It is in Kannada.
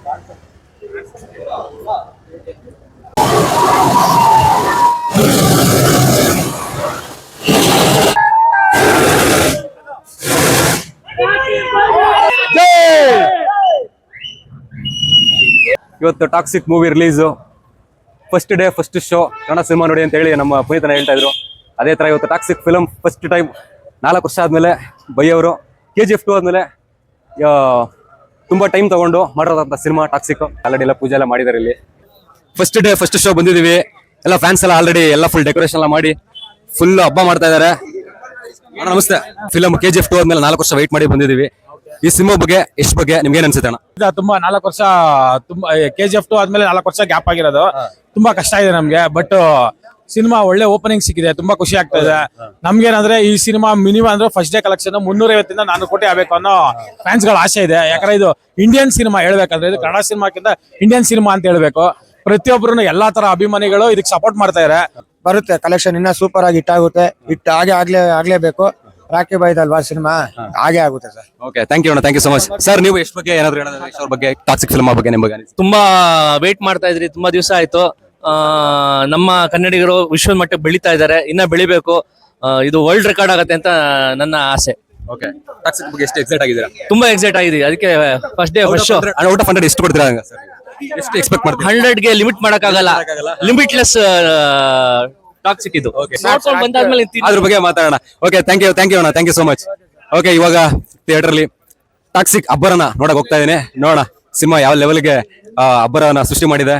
ಇವತ್ತು toxic movie release, first day first show, Kannada cinema ನೋಡಿ ಅಂತ ಹೇಳಿ ನಮ್ಮ ಪುನೀತನ ಹೇಳ್ತಾ ಇದ್ರು. ಅದೇ ತರ ಇವತ್ತು ಟಾಕ್ಸಿಕ್ ಫಿಲಮ್ ಫಸ್ಟ್ ಟೈಮ್ 4 ವರ್ಷ ಆದ್ಮೇಲೆ ಬೈ ಅವರು KGF 2 ಆದ್ಮೇಲೆ ತುಂಬಾ ಟೈಮ್ ತಗೊಂಡು ಮಾಡಿರೋದಂತ ಸಿನಿಮಾ ಟಾಕ್ಸಿಕ್. ಆಲ್ರೆಡಿ ಎಲ್ಲ ಪೂಜೆ ಎಲ್ಲ ಮಾಡಿದಾರೆ. ಇಲ್ಲಿ ಫಸ್ಟ್ ಡೇ ಫಸ್ಟ್ ಶೋ ಬಂದಿದೀವಿ. ಎಲ್ಲ ಫ್ಯಾನ್ಸ್ ಎಲ್ಲ ಆಲ್ರೆಡಿ ಎಲ್ಲ ಫುಲ್ ಡೆಕೋರೇಷನ್ ಎಲ್ಲ ಮಾಡಿ ಫುಲ್ ಹಬ್ಬ ಮಾಡ್ತಾ ಇದಾರೆ. ನಮಸ್ತೆ. ಫಿಲಮ್ KGF 2 ಆದ್ಮೇಲೆ 4 ವರ್ಷ ವೆಯ್ಟ್ ಮಾಡಿ ಬಂದಿದೀವಿ. ಈ ಸಿನಿಮಾ ಬಗ್ಗೆ ಎಷ್ಟು ಬಗ್ಗೆ ನಿಮ್ಗೆ ಏನ್ ಅನ್ಸುತ್ತೆ ಅಣ್ಣ? ತುಂಬಾ 4 ವರ್ಷ ತುಂಬಾ KGF 2 ಆದ್ಮೇಲೆ 4 ವರ್ಷ ಗ್ಯಾಪ್ ಆಗಿರೋದು ತುಂಬಾ ಕಷ್ಟ ಇದೆ ನಮ್ಗೆ. ಬಟ್ ಸಿನಿಮಾ ಒಳ್ಳೆ ಓಪನಿಂಗ್ ಸಿಕ್ಕಿದೆ, ತುಂಬಾ ಖುಷಿ ಆಗ್ತಾ ಇದೆ. ನಮ್ಗೇನಂದ್ರೆ ಈ ಸಿನಿಮಾ ಮಿನಿಮಮ್ ಅಂದ್ರೆ ಫಸ್ಟ್ ಡೇ ಕಲೆಕ್ಷನ್ 350 ಇಂದ 400 ಕೋಟಿ ಆಗ್ಬೇಕು ಅನ್ನೋ ಫ್ಯಾನ್ಸ್ ಗಳ ಆಸೆ ಇದೆ. ಯಾಕಂದ್ರೆ ಇದು ಇಂಡಿಯನ್ ಸಿನಿಮಾ ಹೇಳ್ಬೇಕಂದ್ರೆ, ಇದು ಕನ್ನಡ ಸಿನಿಮಾಕ್ಕಿಂತ ಇಂಡಿಯನ್ ಸಿನಿಮಾ ಅಂತ ಹೇಳ್ಬೇಕು. ಪ್ರತಿಯೊಬ್ಬರು ಎಲ್ಲಾ ತರ ಅಭಿಮಾನಿಗಳು ಇದಕ್ಕೆ ಸಪೋರ್ಟ್ ಮಾಡ್ತಾ ಇದಾರೆ. ಬರುತ್ತೆ ಕಲೆಕ್ಷನ್ ಇನ್ನ ಸೂಪರ್ ಆಗಿ ಹಿಟ್ ಆಗುತ್ತೆ. ಹಿಟ್ ಆಗ್ಲೇಬೇಕು. ರಾಕಿ ಬಾಯ್ ಅಲ್ವಾ ಸಿನಿಮಾ, ಹಾಗೆ ಆಗುತ್ತೆ ಸರ್. ಓಕೆ, ಥ್ಯಾಂಕ್ ಯು ಅಣ್ಣ, thank you so much. Sir, ನೀವು ಎಷ್ಟು ಬಗ್ಗೆ ಏನಾದ್ರು ಹೇಳೋದು ಅವ್ರ ಬಗ್ಗೆ, ಟಾಕ್ಸಿಕ್ ಫಿಲ್ಮ್ ಬಗ್ಗೆ ನಿಮ್ಮ ಬಗ್ಗೆ? ತುಂಬಾ ವೇಟ್ ಮಾಡ್ತಾ ಇದ್ರಿ, ತುಂಬಾ ದಿವಸ ಆಯ್ತು. ನಮ್ಮ ಕನ್ನಡಿಗರು ವಿಶ್ವದ ಮಟ್ಟಕ್ಕೆ ಬೆಳೀತಾ ಇದ್ದಾರೆ, ಇನ್ನ ಬೆಳಿಬೇಕು. ಇದು ವರ್ಲ್ಡ್ ರೆಕಾರ್ಡ್ ಆಗತ್ತೆ ಅಂತ ನನ್ನ ಆಸೆ. ಓಕೆ, ಟಾಕ್ಸಿಕ್ ಬಗ್ಗೆ ಎಷ್ಟು ಎಕ್ಸೈಟ್ ಆಗಿದ್ದೀರಾ? ತುಂಬಾ ಎಕ್ಸೈಟ್ ಆಗಿದ್ದೀವಿ. ಅದಕ್ಕೆ first day first show out of 100 ಎಷ್ಟು ಕೊಡ್ತೀರಾ ಸರ್? ಎಷ್ಟು ಎಕ್ಸ್ಪೆಕ್ಟ್ ಮಾಡ್ತೀರಾ? 100ಗೆ ಲಿಮಿಟ್ ಮಾಡಕ್ಕಾಗಲ್ಲ. ಲಿಮಿಟ್ಲೆಸ್ ಟಾಕ್ಸಿಕ್ ಇದು. ಬಂದಾದ್ಮೇಲೆ ಅದ್ರ ಬಗ್ಗೆ ಮಾತಾಡೋಣ. ಓಕೆ, ಥ್ಯಾಂಕ್ ಯು ಅಣ್ಣ, thank you so much. Okay, ಇವಾಗ ಥಿಯೇಟರ್ ಅಲ್ಲಿ ಟಾಕ್ಸಿಕ್ ಅಬ್ಬರನ ನೋಡಕ್ ಹೋಗ್ತಾ ಇದೀನಿ. ನೋಡೋಣ ಸಿನಿಮಾ ಯಾವ ಲೆವೆಲ್ಗೆ ಅಬ್ಬರನ ಸೃಷ್ಟಿ ಮಾಡಿದೆ.